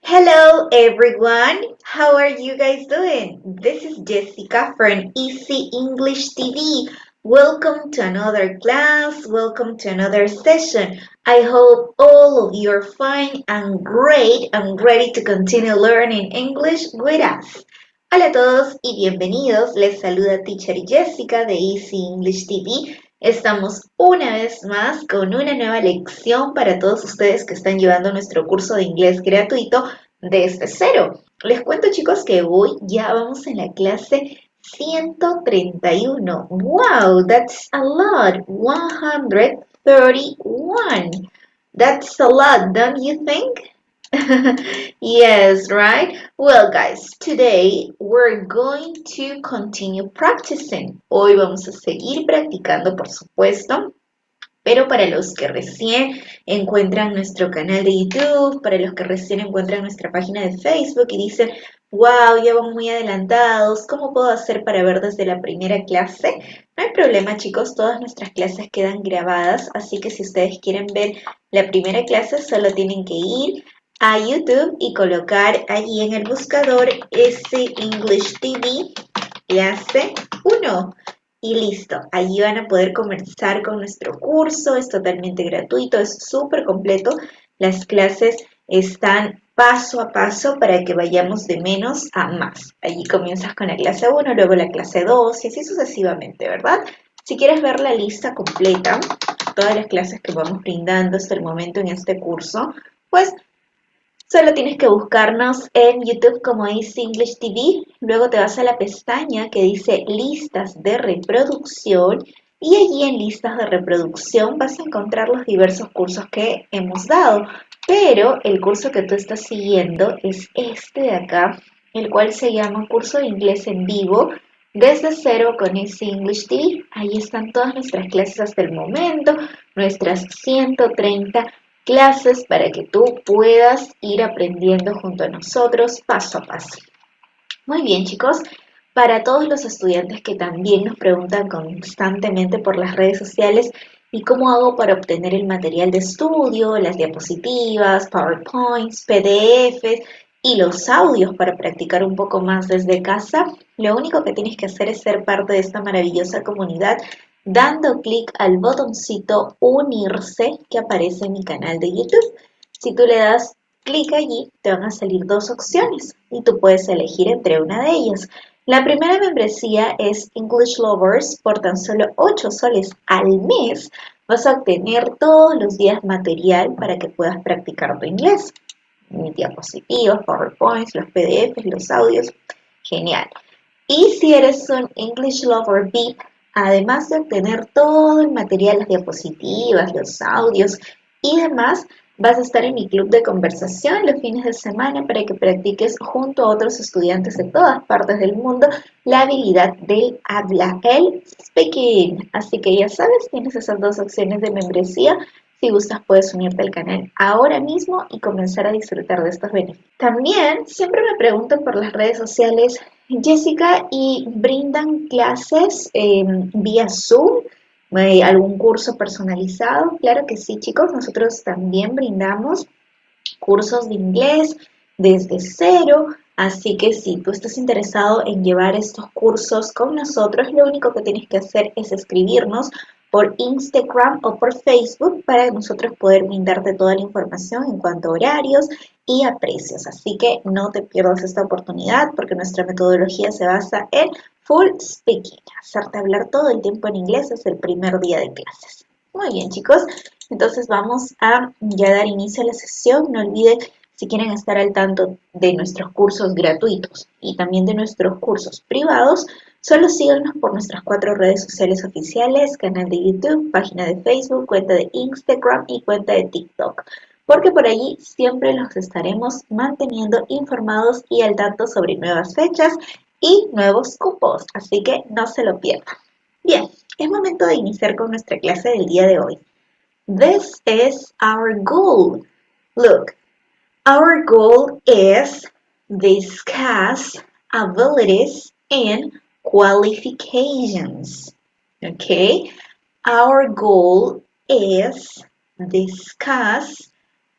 Hello everyone, how are you guys doing? This is Jessica from Easy English TV. Welcome to another class, welcome to another session. I hope all of you are fine and great and ready to continue learning English with us. Hola a todos y bienvenidos, les saluda Teacher Jessica de Easy English TV. Estamos una vez más con una nueva lección para todos ustedes que están llevando nuestro curso de inglés gratuito desde cero. Les cuento chicos que hoy ya vamos en la clase 131. Wow, that's a lot. 131. That's a lot, don't you think? Yes, right? Well, guys, today we're going to continue practicing. Hoy vamos a seguir practicando, por supuesto. Pero para los que recién encuentran nuestro canal de YouTube, para los que recién encuentran nuestra página de Facebook y dicen, wow, ya van muy adelantados, ¿cómo puedo hacer para ver desde la primera clase? No hay problema, chicos, todas nuestras clases quedan grabadas, así que si ustedes quieren ver la primera clase, solo tienen que ir a YouTube y colocar allí en el buscador ese English TV clase 1. Y listo, allí van a poder comenzar con nuestro curso, es totalmente gratuito, es súper completo. Las clases están paso a paso para que vayamos de menos a más. Allí comienzas con la clase 1, luego la clase 2 y así sucesivamente, ¿verdad? Si quieres ver la lista completa, todas las clases que vamos brindando hasta el momento en este curso, pues solo tienes que buscarnos en YouTube como Easy English TV, luego te vas a la pestaña que dice listas de reproducción y allí en listas de reproducción vas a encontrar los diversos cursos que hemos dado, pero el curso que tú estás siguiendo es este de acá, el cual se llama Curso de Inglés en Vivo desde cero con Easy English TV. Ahí están todas nuestras clases hasta el momento, nuestras 130 clases para que tú puedas ir aprendiendo junto a nosotros paso a paso. Muy bien, chicos. Para todos los estudiantes que también nos preguntan constantemente por las redes sociales y cómo hago para obtener el material de estudio, las diapositivas, PowerPoints, PDFs y los audios para practicar un poco más desde casa, lo único que tienes que hacer es ser parte de esta maravillosa comunidad dando clic al botoncito unirse que aparece en mi canal de YouTube. Si tú le das clic allí, te van a salir dos opciones y tú puedes elegir entre una de ellas. La primera membresía es English Lovers por tan solo 8 soles al mes. Vas a obtener todos los días material para que puedas practicar tu inglés. Mis diapositivas, PowerPoints, los PDFs, los audios. Genial. Y si eres un English Lover VIP, además de obtener todo el material, las diapositivas, los audios y demás, vas a estar en mi club de conversación los fines de semana para que practiques junto a otros estudiantes de todas partes del mundo la habilidad del habla, el speaking. Así que ya sabes, tienes esas dos opciones de membresía. Si gustas, puedes unirte al canal ahora mismo y comenzar a disfrutar de estos beneficios. También siempre me preguntan por las redes sociales, Jessica, ¿y brindan clases vía Zoom? ¿Algún curso personalizado? Claro que sí, chicos. Nosotros también brindamos cursos de inglés desde cero. Así que si tú estás interesado en llevar estos cursos con nosotros, lo único que tienes que hacer es escribirnos por Instagram o por Facebook para nosotros poder brindarte toda la información en cuanto a horarios y a precios. Así que no te pierdas esta oportunidad porque nuestra metodología se basa en full speaking, hacerte hablar todo el tiempo en inglés desde el primer día de clases. Muy bien, chicos. Entonces vamos a ya dar inicio a la sesión. No olviden, si quieren estar al tanto de nuestros cursos gratuitos y también de nuestros cursos privados, solo síganos por nuestras 4 redes sociales oficiales, canal de YouTube, página de Facebook, cuenta de Instagram y cuenta de TikTok, porque por allí siempre los estaremos manteniendo informados y al tanto sobre nuevas fechas y nuevos cupos, así que no se lo pierdan. Bien, es momento de iniciar con nuestra clase del día de hoy. This is our goal. Look, our goal is discuss abilities and qualifications. Okay? Our goal is discuss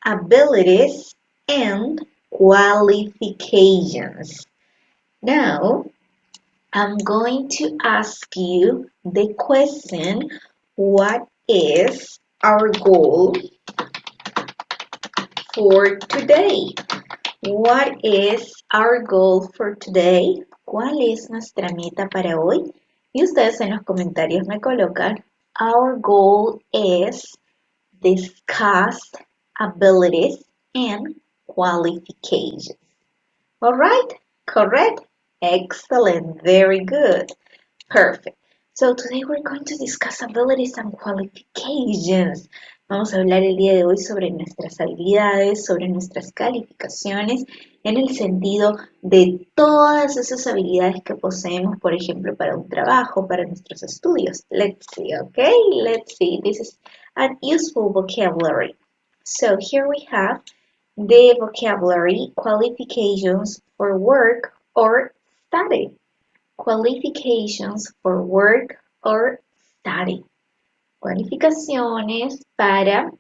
abilities and qualifications. Now, I'm going to ask you the question, what is our goal for today? What is our goal for today? ¿Cuál es nuestra meta para hoy? Y ustedes en los comentarios me colocan, our goal is discuss abilities and qualifications. All right? Correct? Excellent. Very good. Perfect. So today we're going to discuss abilities and qualifications. Vamos a hablar el día de hoy sobre nuestras habilidades, sobre nuestras calificaciones, en el sentido de todas esas habilidades que poseemos, por ejemplo, para un trabajo, para nuestros estudios. Let's see, okay? Let's see. This is an useful vocabulary. So here we have the vocabulary qualifications for work or study. Qualifications for work or study. Cualificaciones para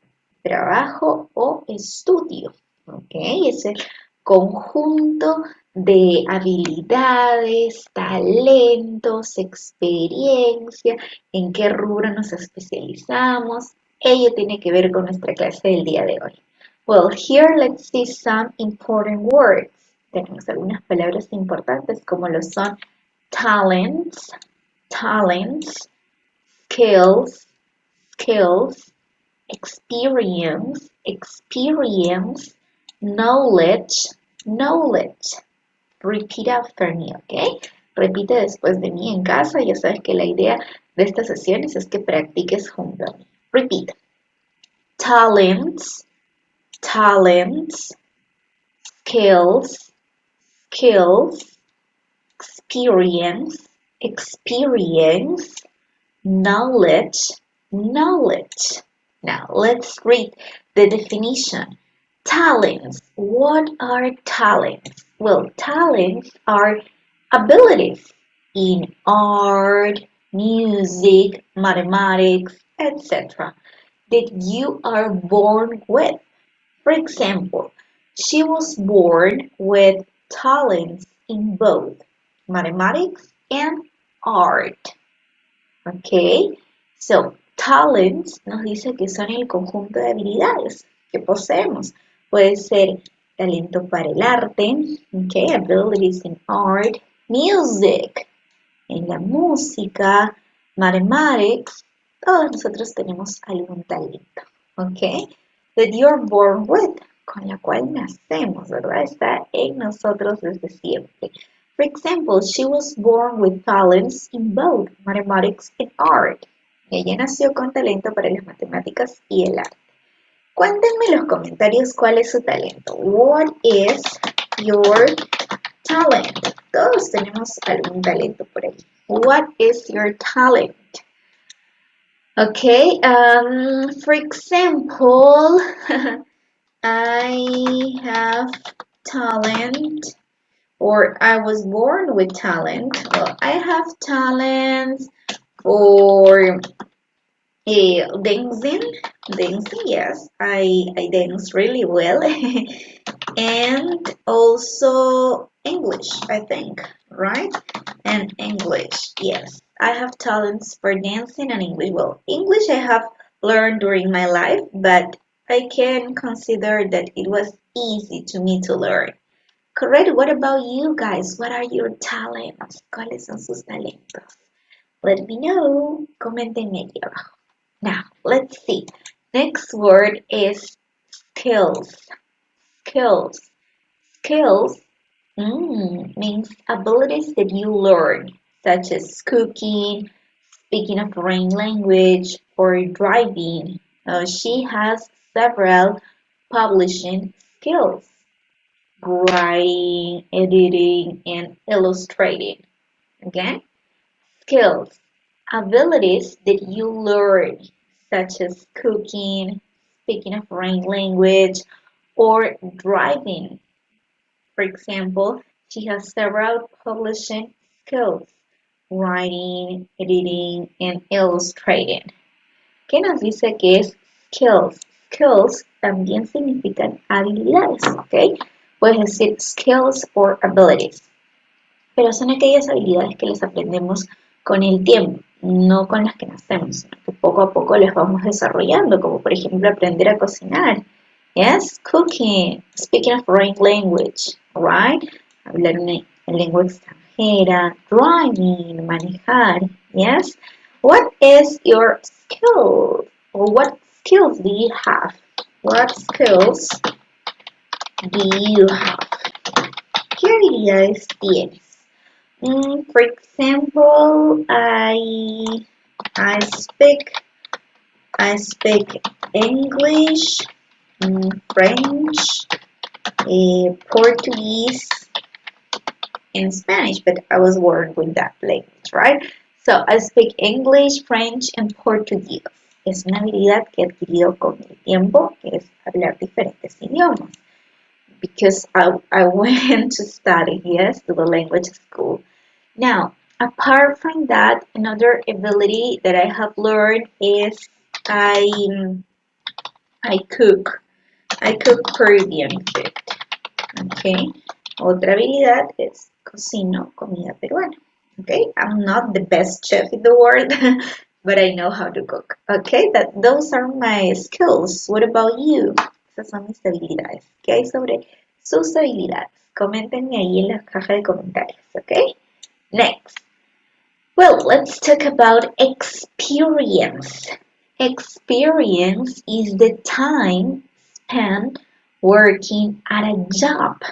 trabajo o estudio. ¿Ok? Es el conjunto de habilidades, talentos, experiencia, en qué rubro nos especializamos. Ello tiene que ver con nuestra clase del día de hoy. Well, here let's see some important words. Tenemos algunas palabras importantes como lo son talents, talents, skills, skills, experience, experience, knowledge, knowledge. Repeat after me, ¿ok? Repite después de mí en casa. Ya sabes que la idea de estas sesiones es que practiques junto a mí. Repeat. Talents, talents, skills, skills, experience, experience, knowledge, knowledge. Now let's read the definition. Talents. What are talents? Well, talents are abilities in art, music, mathematics, etc. that you are born with. For example, she was born with talents in both mathematics and art. Okay, so talents nos dice que son el conjunto de habilidades que poseemos. Puede ser talento para el arte, okay, abilities in art, music, en la música, mathematics, todos nosotros tenemos algún talento, okay, that you're born with, con la cual nacemos, ¿verdad? Está en nosotros desde siempre. For example, she was born with talents in both mathematics and art. Ella nació con talento para las matemáticas y el arte. Cuéntenme en los comentarios cuál es su talento. What is your talent? Todos tenemos algún talento por ahí. What is your talent? Okay, for example, I have talent, or I was born with talent. Well, I have talent for dancing. Dancing, yes, I dance really well. And also English, I think, right? And English, yes. I have talents for dancing and English. Well, English I have learned during my life, but I can consider that it was easy to me to learn. Correct. What about you guys? What are your talents? ¿Cuáles son sus talentos? Let me know. Comentenme aquí abajo. Now, let's see. Next word is skills. Skills. Skills means abilities that you learn, such as cooking, speaking a foreign language, or driving. She has several publishing skills. Writing, editing, and illustrating. Again, skills, abilities that you learn, such as cooking, speaking a foreign language, or driving. For example, she has several publishing skills, writing, editing, and illustrating. ¿Qué nos dice que es skills? Skills también significan habilidades, ¿ok? Puedes decir skills or abilities. Pero son aquellas habilidades que las aprendemos con el tiempo, no con las que nacemos, sino que poco a poco las vamos desarrollando, como por ejemplo aprender a cocinar. Yes, cooking, speaking a foreign language, right? Hablar una lengua extranjera, driving, manejar, yes? What is your skill? Or what skills do you have? What skills do you have? ¿Qué habilidades tienes? For example, I speak English, French, Portuguese, and Spanish, but I was born with that language, right? So I speak English, French, and Portuguese. Es una habilidad que he adquirido con el tiempo, que es hablar diferentes idiomas. Because I went to study, yes, to the language school. Now, apart from that, another ability that I have learned is I I cook. I cook Peruvian food. Okay. Otra habilidad es cocino comida peruana. Okay. I'm not the best chef in the world, but I know how to cook. Okay. Those are my skills. What about you? Esas son mis habilidades. ¿Qué hay sobre sus habilidades? Coméntenme ahí en la caja de comentarios. Okay. Next. Well, let's talk about experience. Experience is the time spent working at a job.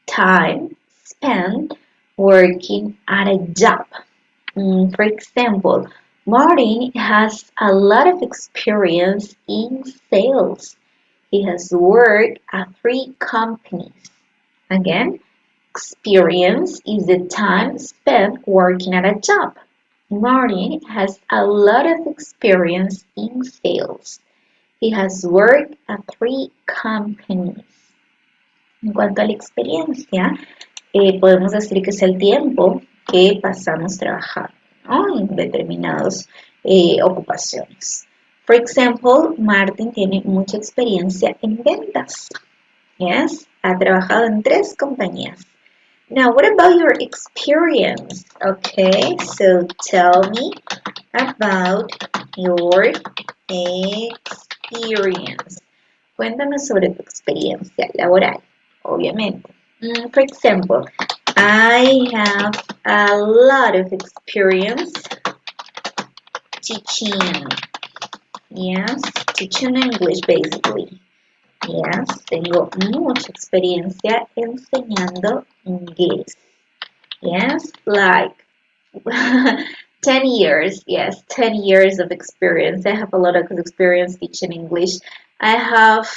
Time spent working at a job. For example, Martin has a lot of experience in sales. He has worked at 3 companies. Again, experience is the time spent working at a job. Martin has a lot of experience in sales. He has worked at 3 companies. En cuanto a la experiencia, podemos decir que es el tiempo que pasamos trabajando, ¿no? En determinadas ocupaciones. For example, Martin tiene mucha experiencia en ventas. Yes, ha trabajado en 3 compañías. Now, what about your experience? Okay, so tell me about your experience. Cuéntame sobre tu experiencia laboral, obviamente. For example, I have a lot of experience teaching. Yes, teaching English basically. Yes, tengo mucha experiencia enseñando inglés. Yes, like 10 years. Yes, 10 years of experience. I have a lot of experience teaching English. I have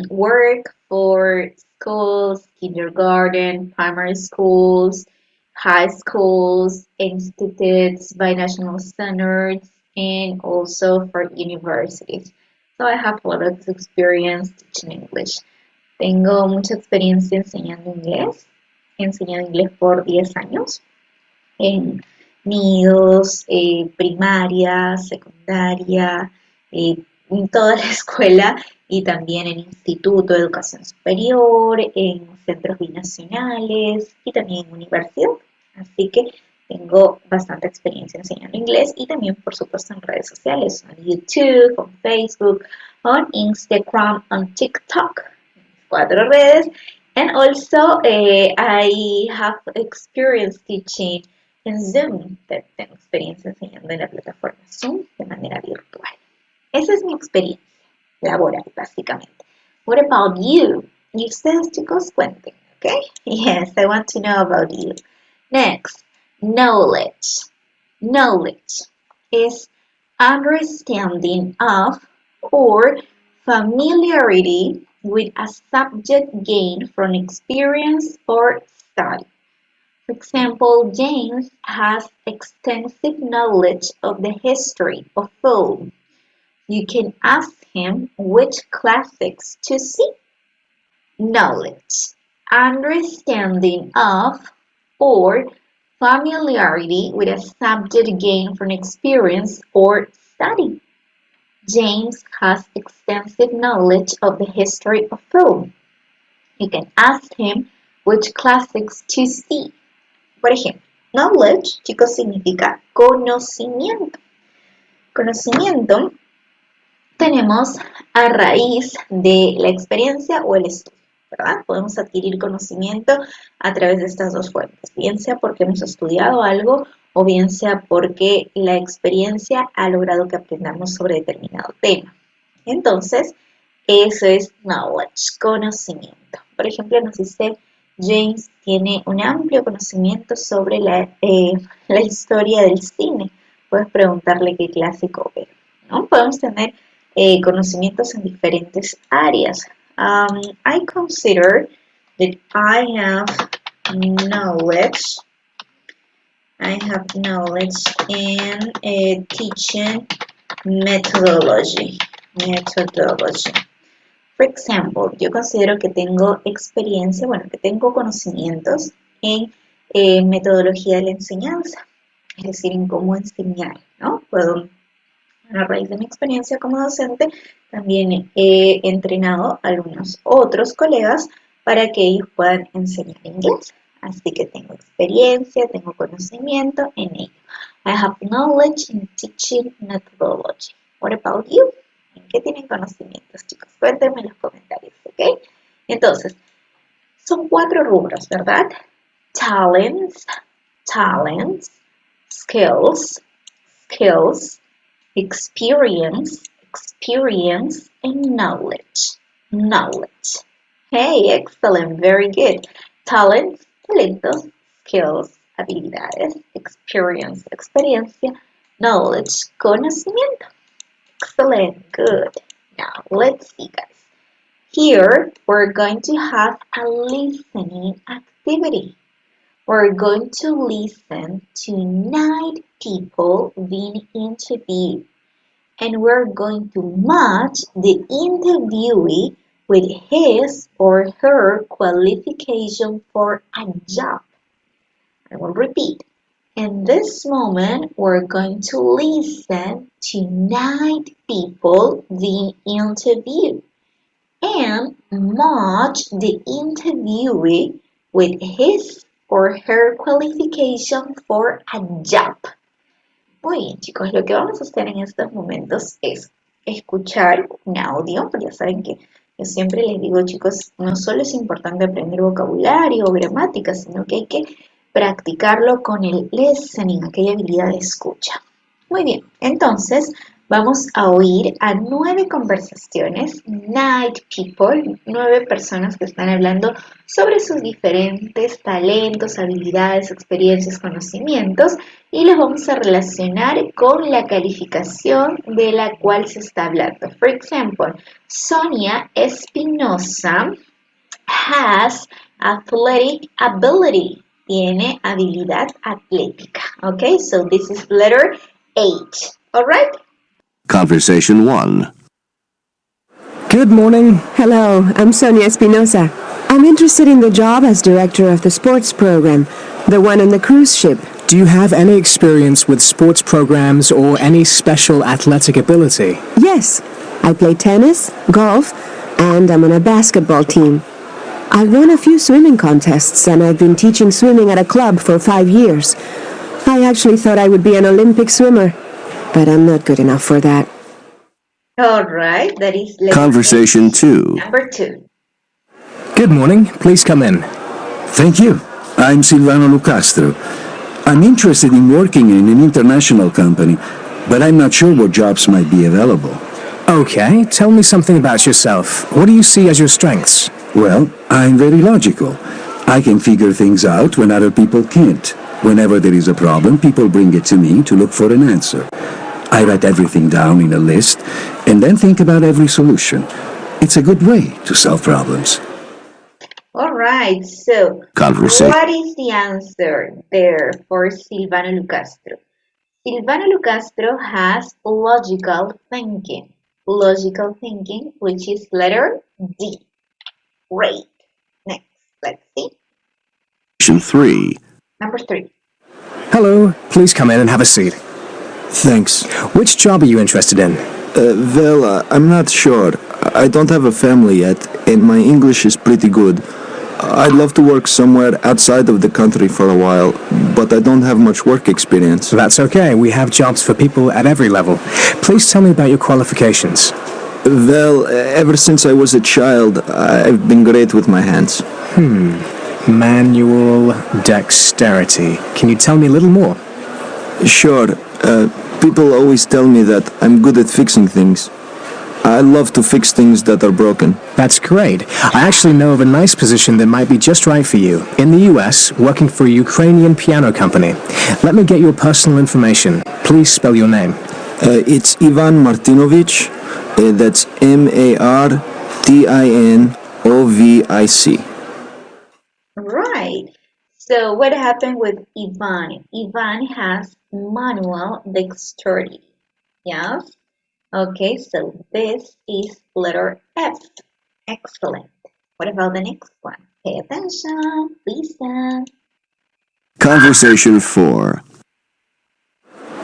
worked for schools, kindergarten, primary schools, high schools, institutes, binational standards, and also for universities. So I have a lot of experience teaching English. Tengo mucha experiencia enseñando inglés. He enseñado inglés por 10 años en nidos, primaria, secundaria, en toda la escuela y también en instituto de educación superior, en centros binacionales y también en universidad. Así que tengo bastante experiencia enseñando inglés y también, por supuesto, en redes sociales, en YouTube, en Facebook, en Instagram, en TikTok, 4 redes. And also, I have experience teaching en Zoom. Tengo experiencia enseñando en la plataforma Zoom de manera virtual. Esa es mi experiencia laboral, básicamente. What about you? Y ustedes, chicos, cuenten, okay? Yes, I want to know about you. Next, knowledge. Knowledge is understanding of or familiarity with a subject gained from experience or study. For example, James has extensive knowledge of the history of film. You can ask him which classics to see. Knowledge, understanding of or familiarity with a subject gained from experience or study. James has extensive knowledge of the history of film. You can ask him which classics to see. Por ejemplo, knowledge, chicos, significa conocimiento. Conocimiento tenemos a raíz de la experiencia o el estudio, ¿verdad? Podemos adquirir conocimiento a través de estas dos fuentes, bien sea porque hemos estudiado algo o bien sea porque la experiencia ha logrado que aprendamos sobre determinado tema. Entonces, eso es knowledge, conocimiento. Por ejemplo, nos dice James tiene un amplio conocimiento sobre la historia del cine. Puedes preguntarle qué clásico ve, ¿no? Podemos tener conocimientos en diferentes áreas. I consider that I have knowledge in teaching methodology. For example, yo considero que tengo experiencia, que tengo conocimientos en metodología de la enseñanza, es decir, en cómo enseñar, ¿no? A raíz de mi experiencia como docente, también he entrenado a algunos otros colegas para que ellos puedan enseñar inglés. Así que tengo experiencia, tengo conocimiento en ello. I have knowledge in teaching methodology. What about you? ¿En qué tienen conocimientos, chicos? Cuéntenme en los comentarios, ¿ok? Entonces, son 4 rubros, ¿verdad? Talents, skills, experience, and knowledge. Hey, excellent, very good. Talents, talentos, skills, habilidades, experience, experiencia, knowledge, conocimiento. Excellent, good. Now, let's see, guys. Here, we're going to have a listening activity. We're going to listen to 9 people being interviewed. And we're going to match the interviewee with his or her qualification for a job. I will repeat. In this moment, we're going to listen to 9 people being interviewed and match the interviewee with his or her qualification for a job. Muy bien, chicos, lo que vamos a hacer en estos momentos es escuchar un audio. Ya saben que yo siempre les digo, chicos, no solo es importante aprender vocabulario o gramática, sino que hay que practicarlo con el listening, aquella habilidad de escucha. Muy bien, entonces vamos a oír a 9 conversaciones, 9 people, 9 personas que están hablando sobre sus diferentes talentos, habilidades, experiencias, conocimientos y los vamos a relacionar con la calificación de la cual se está hablando. For example, Sonia Espinosa has athletic ability. Tiene habilidad atlética. Okay, so this is letter 8. All right? Conversation 1. Good morning. Hello, I'm Sonia Espinosa. I'm interested in the job as director of the sports program, the one on the cruise ship. Do you have any experience with sports programs or any special athletic ability? Yes, I play tennis, golf, and I'm on a basketball team. I've won a few swimming contests and I've been teaching swimming at a club for 5 years. I actually thought I would be an Olympic swimmer, but I'm not good enough for that. All right, that is Conversation 2. Number 2. Good morning. Please come in. Thank you. I'm Silvano Lucastro. I'm interested in working in an international company, but I'm not sure what jobs might be available. Okay, tell me something about yourself. What do you see as your strengths? Well, I'm very logical. I can figure things out when other people can't. Whenever there is a problem, people bring it to me to look for an answer. I write everything down in a list and then think about every solution. It's a good way to solve problems. All right, so Conversation. what is the answer there for Silvano Lucastro? Silvano Lucastro has logical thinking. Logical thinking, which is letter D. Great. Next, let's see. Conversation 3. Number 3. Hello, please come in and have a seat. Thanks. Which job are you interested in? I'm not sure. I don't have a family yet, and my English is pretty good. I'd love to work somewhere outside of the country for a while, but I don't have much work experience. That's okay. We have jobs for people at every level. Please tell me about your qualifications. Well, ever since I was a child, I've been great with my hands. Manual dexterity. Can you tell me a little more? Sure, people always tell me that I'm good at fixing things. I love to fix things that are broken. That's great. I actually know of a nice position that might be just right for you. In the US, working for a Ukrainian piano company. Let me get your personal information. Please spell your name. It's Ivan Martinovich. That's Martinovic. Right. So what happened with Ivan? Ivan has manual dexterity. Yes? Okay, so this is letter F. Excellent. What about the next one? Pay attention. Listen. Conversation 4.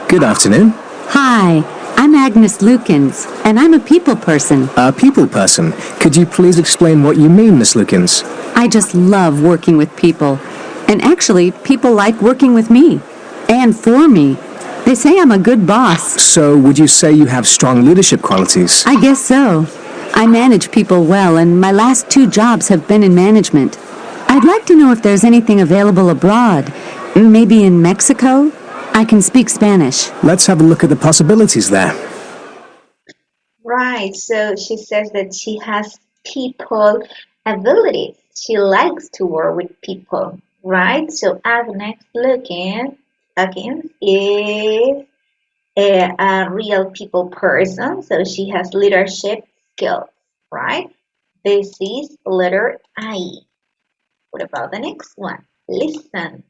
Good afternoon. Hi, I'm Agnes Lukens, and I'm a people person. A people person. Could you please explain what you mean, Miss Lukens? I just love working with people. And actually, people like working with me. And for me. They say I'm a good boss. So, would you say you have strong leadership qualities? I guess so. I manage people well, and my last 2 jobs have been in management. I'd like to know if there's anything available abroad. Maybe in Mexico? I can speak Spanish. Let's have a look at the possibilities there. Right, so she says that she has people abilities. She likes to work with people, right? So Agnes Lukens is a real people person, so she has leadership skills, right? This is letter I. What about the next one? Listen.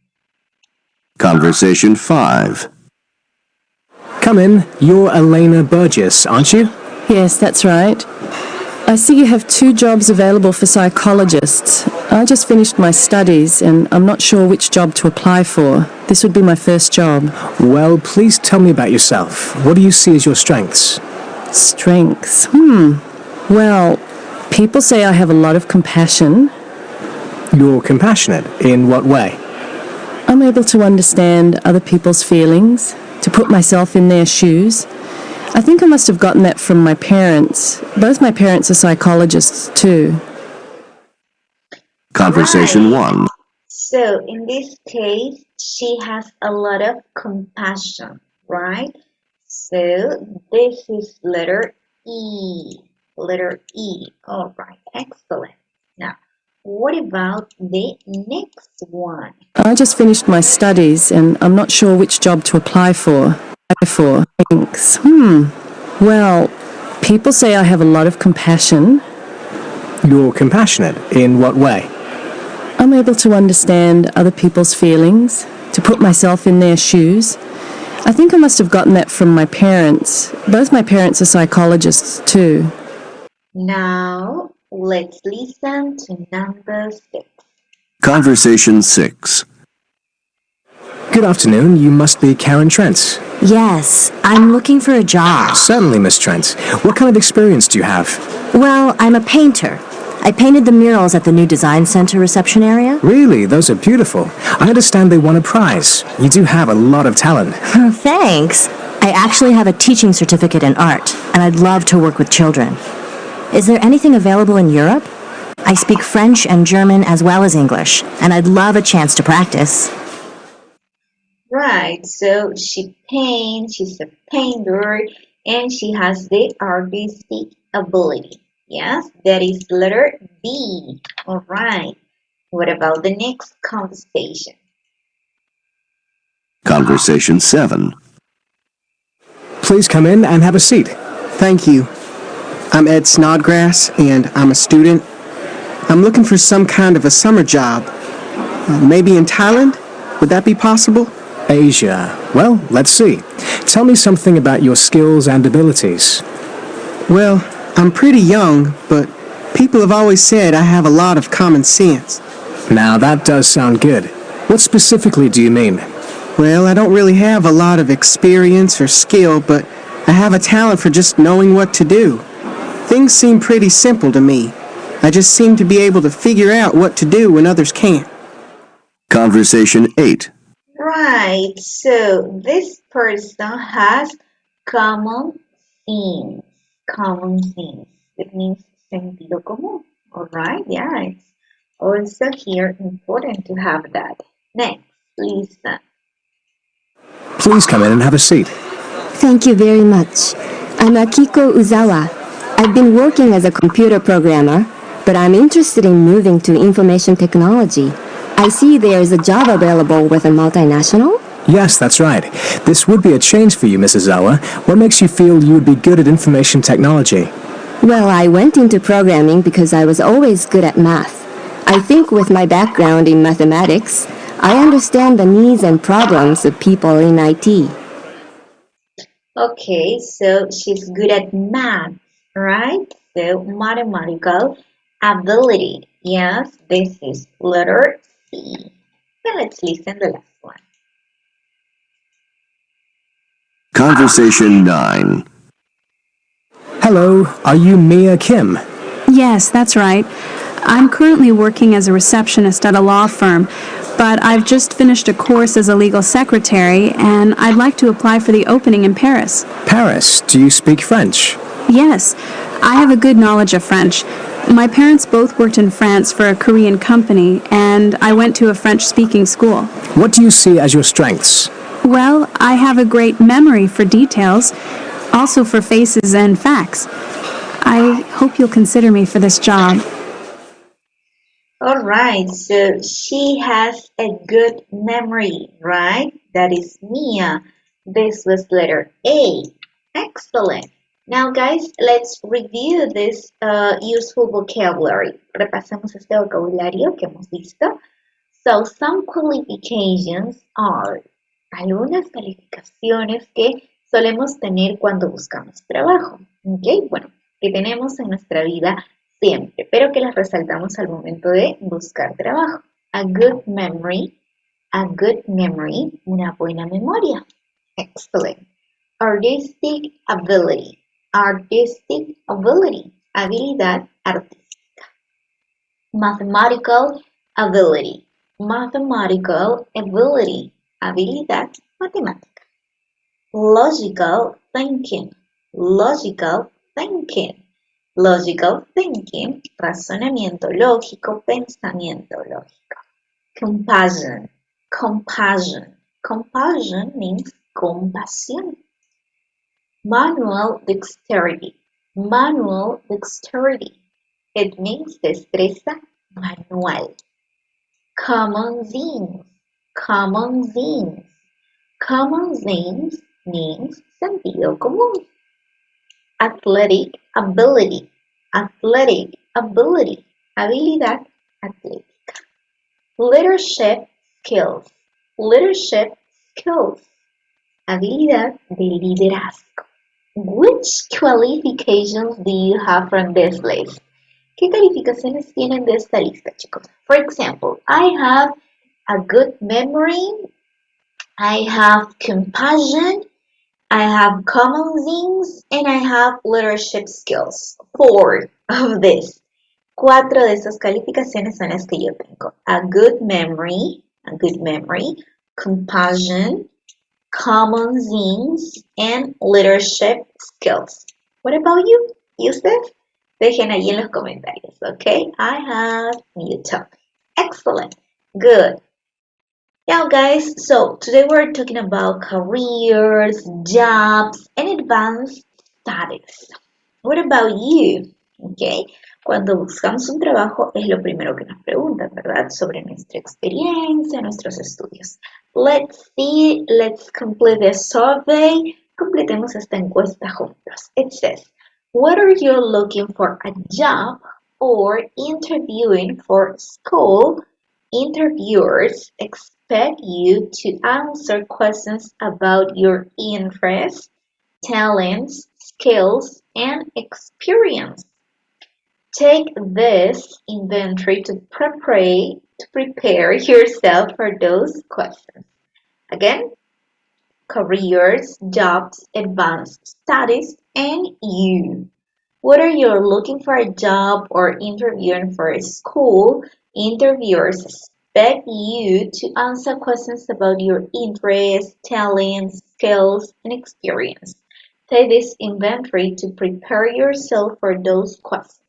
Conversation 5. Come in. You're Elena Burgess, aren't you? Yes, that's right. I see you have 2 jobs available for psychologists. I just finished my studies and I'm not sure which job to apply for. This would be my first job. Well, please tell me about yourself. What do you see as your strengths? Strengths? Well, people say I have a lot of compassion. You're compassionate. In what way? I'm able to understand other people's feelings, to put myself in their shoes. I think I must have gotten that from my parents. Both my parents are psychologists too. Conversation Right. 1. So in this case, she has a lot of compassion, right? So this is letter E. Letter E. All right, excellent. Now, what about the next one? I just finished my studies and I'm not sure which job to apply for. Thanks. Well, people say I have a lot of compassion. You're compassionate. In what way? I'm able to understand other people's feelings, to put myself in their shoes. I think I must have gotten that from my parents. Both my parents are psychologists too. Now, let's listen to number 6. Conversation 6. Good afternoon. You must be Karen Trent. Yes, I'm looking for a job. Certainly, Miss Trent. What kind of experience do you have? Well, I'm a painter. I painted the murals at the new design center reception area. Really? Those are beautiful. I understand they won a prize. You do have a lot of talent. Thanks. I actually have a teaching certificate in art, and I'd love to work with children. Is there anything available in Europe? I speak French and German as well as English, and I'd love a chance to practice. Right, so she paints, she's a painter, and she has the artistic ability. Yes, that is letter B. All right. What about the next conversation? Conversation 7. Please come in and have a seat. Thank you. I'm Ed Snodgrass, and I'm a student. I'm looking for some kind of a summer job. Maybe in Thailand? Would that be possible? Asia. Well, let's see. Tell me something about your skills and abilities. Well, I'm pretty young, but people have always said I have a lot of common sense. Now, that does sound good. What specifically do you mean? Well, I don't really have a lot of experience or skill, but I have a talent for just knowing what to do. Things seem pretty simple to me. I just seem to be able to figure out what to do when others can't. Conversation 8. Right, so this person has common sense. Common sense. It means sentido común. Alright, yeah, it's also here important to have that. Next, listen. Please come in and have a seat. Thank you very much. I'm Akiko Uzawa. I've been working as a computer programmer, but I'm interested in moving to information technology. I see there is a job available with a multinational. Yes, that's right. This would be a change for you, Mrs. Zawa. What makes you feel you would be good at information technology? Well, I went into programming because I was always good at math. I think with my background in mathematics, I understand the needs and problems of people in IT. Okay, so she's good at math, right? So mathematical ability. Yes, this is letter C. Now let's listen the last one. Conversation 9. Hello, are you Mia Kim? Yes, that's right. I'm currently working as a receptionist at a law firm, but I've just finished a course as a legal secretary, and I'd like to apply for the opening in Paris. Paris, do you speak French? Yes, I have a good knowledge of French. My parents both worked in France for a Korean company, and I went to a French-speaking school. What do you see as your strengths? Well, I have a great memory for details, also for faces and facts. I hope you'll consider me for this job. All right, so she has a good memory, right? That is Mia. This was letter A. Excellent. Now, guys, let's review this useful vocabulary. Repasemos este vocabulario que hemos visto. So, some qualifications are algunas calificaciones que solemos tener cuando buscamos trabajo. ¿Ok? Bueno, que tenemos en nuestra vida siempre, pero que las resaltamos al momento de buscar trabajo. A good memory, una buena memoria. Excellent. Artistic ability, habilidad artística. Mathematical ability, habilidad matemática. Logical thinking, razonamiento lógico, pensamiento lógico. Compassion means compasión. Manual dexterity, it means destreza manual. Common sense means sentido común. Athletic ability, habilidad atlética. Leadership skills, habilidad de liderazgo. Which qualifications do you have from this list? ¿Qué calificaciones tienen de esta lista, chicos? For example, I have a good memory, I have compassion, I have common sense, and I have leadership skills. 4 of this. 4 de esas calificaciones son las que yo tengo. A good memory, compassion, common sense, and leadership skills. What about you? ¿Y ustedes? Dejen ahí en los comentarios, okay? I have, you tell me. Excellent. Good. Now, guys, so today we're talking about careers, jobs, and advanced studies. What about you? Okay. Cuando buscamos un trabajo es lo primero que nos preguntan, ¿verdad? Sobre nuestra experiencia, nuestros estudios. Let's see, let's complete the survey. Completemos esta encuesta juntos. It says, whether you're looking for a job or interviewing for school, interviewers expect you to answer questions about your interests, talents, skills, and experience. Take this inventory to prepare yourself for those questions. Again, careers, jobs, advanced studies, and you. Whether you're looking for a job or interviewing for a school, interviewers expect you to answer questions about your interests, talents, skills, and experience. Take this inventory to prepare yourself for those questions.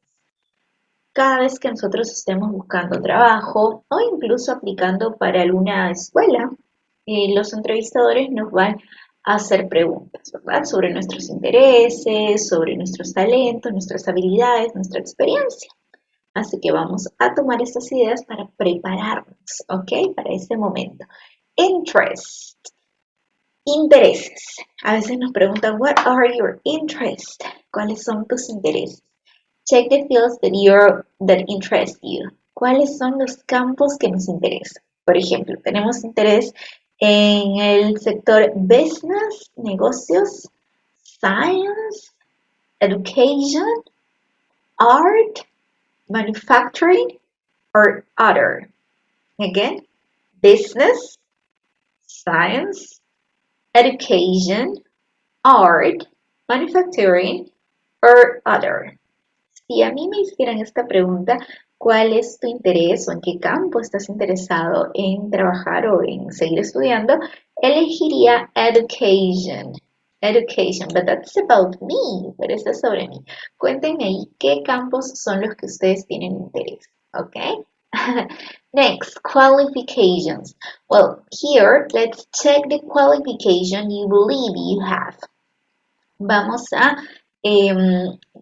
Cada vez que nosotros estemos buscando trabajo o incluso aplicando para alguna escuela, los entrevistadores nos van a hacer preguntas, ¿verdad? Sobre nuestros intereses, sobre nuestros talentos, nuestras habilidades, nuestra experiencia. Así que vamos a tomar estas ideas para prepararnos, ¿ok? Para ese momento. Interest. Intereses. A veces nos preguntan, what are your interests? ¿Cuáles son tus intereses? Check the fields that interest you. ¿Cuáles son los campos que nos interesan? Por ejemplo, tenemos interés en el sector business, negocios, science, education, art, manufacturing, or other. Again, business, science, education, art, manufacturing, or other. Si a mí me hicieran esta pregunta, ¿cuál es tu interés o en qué campo estás interesado en trabajar o en seguir estudiando? Elegiría education. Education, but that's about me, pero eso es sobre mí. Cuéntenme ahí qué campos son los que ustedes tienen interés, ¿ok? Next, qualifications. Well, here, let's check the qualification you believe you have. Vamos a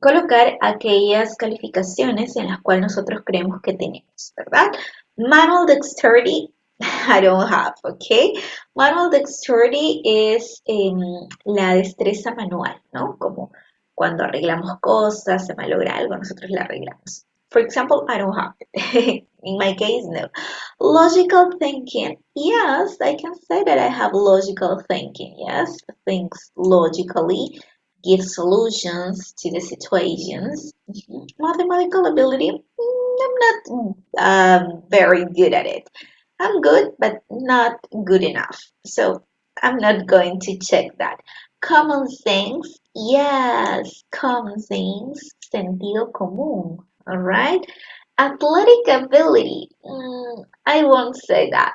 colocar aquellas calificaciones en las cuales nosotros creemos que tenemos, ¿verdad? Manual dexterity, I don't have, ¿ok? Manual dexterity es la destreza manual, ¿no? Como cuando arreglamos cosas, se malogra algo, nosotros la arreglamos. For example, I don't have it. In my case, no. Logical thinking. Yes, I can say that I have logical thinking. Yes, things logically, give solutions to the situations. Mathematical ability, I'm not very good at it. I'm good, but not good enough. So I'm not going to check that. Common sense, yes, common sense, sentido común, all right? Athletic ability, I won't say that.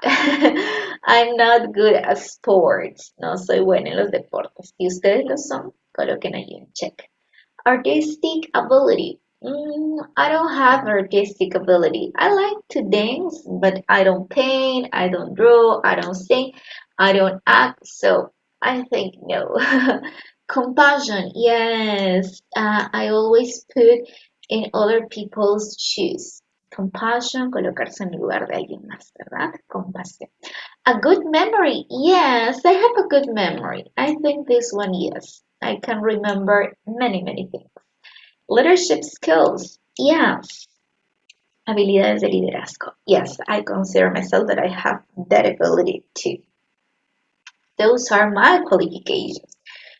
I'm not good at sports. No soy buena en los deportes. Si ustedes lo son, coloquen ahí un check. Artistic ability. I don't have artistic ability. I like to dance, but I don't paint, I don't draw, I don't sing, I don't act, so I think no. Compassion, yes. I always put in other people's shoes. Compassion, colocarse en el lugar de alguien más, ¿verdad? Compasión. A good memory, yes, I have a good memory. I think this one, yes. I can remember many, many things. Leadership skills, yes. Habilidades de liderazgo, yes. I consider myself that I have that ability too. Those are my qualifications.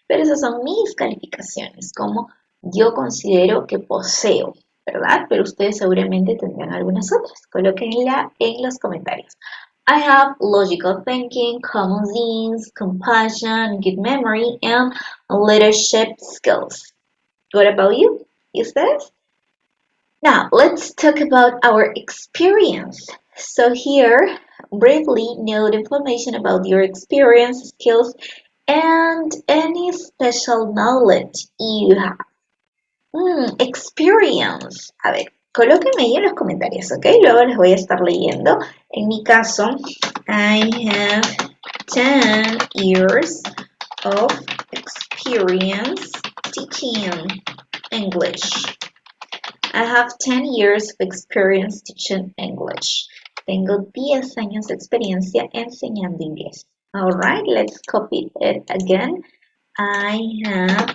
Pero esas son mis calificaciones, como yo considero que poseo, ¿verdad? Pero ustedes seguramente tendrán algunas otras. Colóquenla en los comentarios. I have logical thinking, common sense, compassion, good memory, and leadership skills. What about you? ¿Y ustedes? Now, let's talk about our experience. So here, briefly note information about your experience, skills, and any special knowledge you have. Experience. A ver, colóquenme ahí en los comentarios, ¿ok? Luego les voy a estar leyendo. En mi caso, I have 10 years of experience teaching English. I have 10 years of experience teaching English. Tengo 10 años de experiencia enseñando inglés. Alright, let's copy it again. I have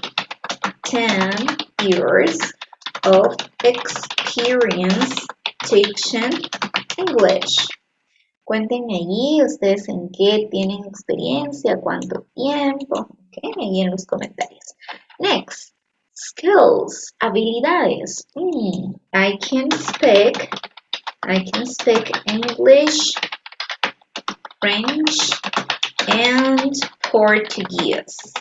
10 years of experience teaching English. Cuéntenme allí ustedes en qué tienen experiencia, cuánto tiempo, okay, ahí en los comentarios. Next, skills, habilidades. I can speak English, French, and Portuguese.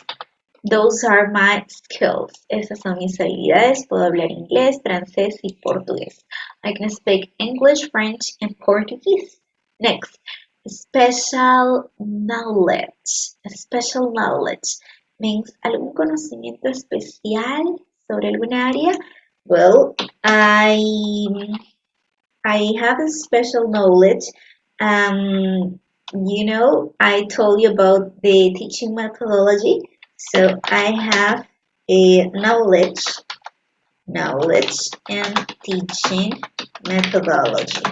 Those are my skills. Esas son mis habilidades. Puedo hablar inglés, francés y portugués. I can speak English, French, and Portuguese. Next, special knowledge. Special knowledge means algún conocimiento especial sobre alguna área. Well, I have a special knowledge. I told you about the teaching methodology. So I have a knowledge and teaching methodology.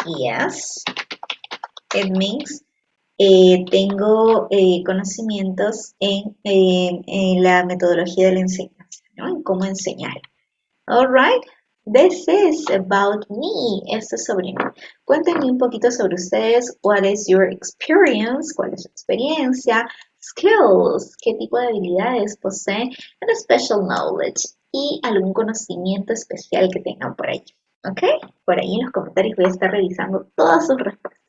Yes, it means tengo conocimientos en la metodología de la enseñanza, ¿no? En cómo enseñar. All right. This is about me. Esto es sobre mí. Cuéntenme un poquito sobre ustedes. What is your experience? ¿Cuál es su experiencia? Skills. ¿Qué tipo de habilidades poseen? And a special knowledge. Y algún conocimiento especial que tengan por ahí. ¿Ok? Por ahí en los comentarios voy a estar revisando todas sus respuestas.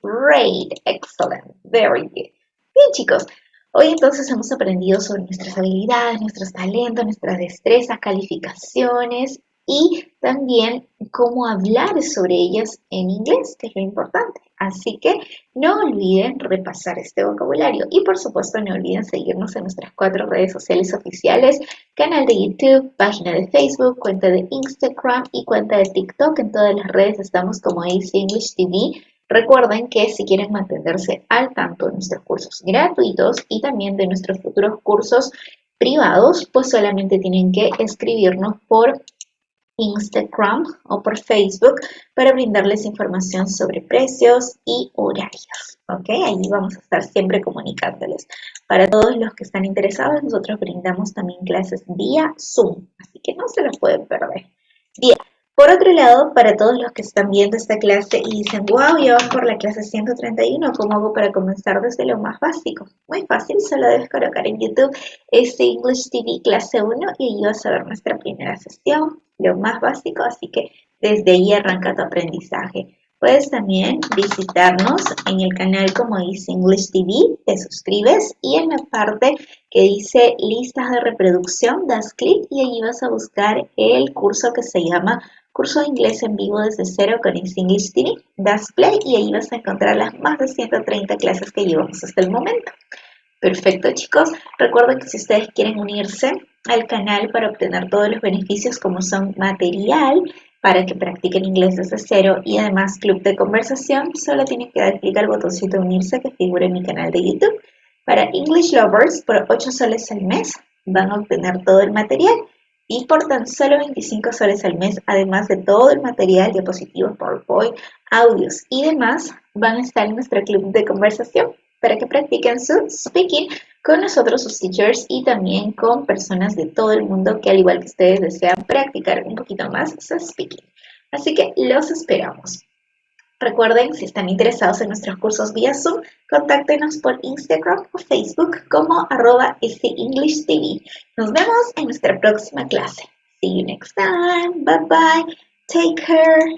Great. Excellent. Very good. Bien, chicos. Hoy entonces hemos aprendido sobre nuestras habilidades, nuestros talentos, nuestras destrezas, calificaciones y también cómo hablar sobre ellas en inglés, que es lo importante. Así que no olviden repasar este vocabulario y por supuesto no olviden seguirnos en nuestras 4 redes sociales oficiales, canal de YouTube, página de Facebook, cuenta de Instagram y cuenta de TikTok. En todas las redes estamos como AC English TV. Recuerden que si quieren mantenerse al tanto de nuestros cursos gratuitos y también de nuestros futuros cursos privados, pues solamente tienen que escribirnos por Instagram o por Facebook para brindarles información sobre precios y horarios. ¿Ok? Allí vamos a estar siempre comunicándoles. Para todos los que están interesados, nosotros brindamos también clases vía Zoom, así que no se los pueden perder. Bien. Por otro lado, para todos los que están viendo esta clase y dicen, wow, ya van por la clase 131, ¿cómo hago para comenzar desde lo más básico? Muy fácil, solo debes colocar en YouTube English TV clase 1 y ahí vas a ver nuestra primera sesión, lo más básico, así que desde ahí arranca tu aprendizaje. Puedes también visitarnos en el canal como dice English TV, te suscribes y en la parte que dice listas de reproducción das clic y allí vas a buscar el curso que se llama Curso de Inglés en Vivo desde cero con English TV. Das play y ahí vas a encontrar las más de 130 clases que llevamos hasta el momento. Perfecto, chicos. Recuerden que si ustedes quieren unirse al canal para obtener todos los beneficios como son material para que practiquen inglés desde cero y además club de conversación, solo tienen que dar clic al botoncito de unirse que figura en mi canal de YouTube. Para English Lovers, por 8 soles al mes van a obtener todo el material. Y por tan solo 25 soles al mes, además de todo el material, diapositivas, PowerPoint, audios y demás, van a estar en nuestro club de conversación para que practiquen su speaking con nosotros, sus teachers, y también con personas de todo el mundo que al igual que ustedes desean practicar un poquito más su speaking. Así que los esperamos. Recuerden, si están interesados en nuestros cursos vía Zoom, contáctenos por Instagram o Facebook como @SEnglishTV. Nos vemos en nuestra próxima clase. See you next time. Bye bye. Take care.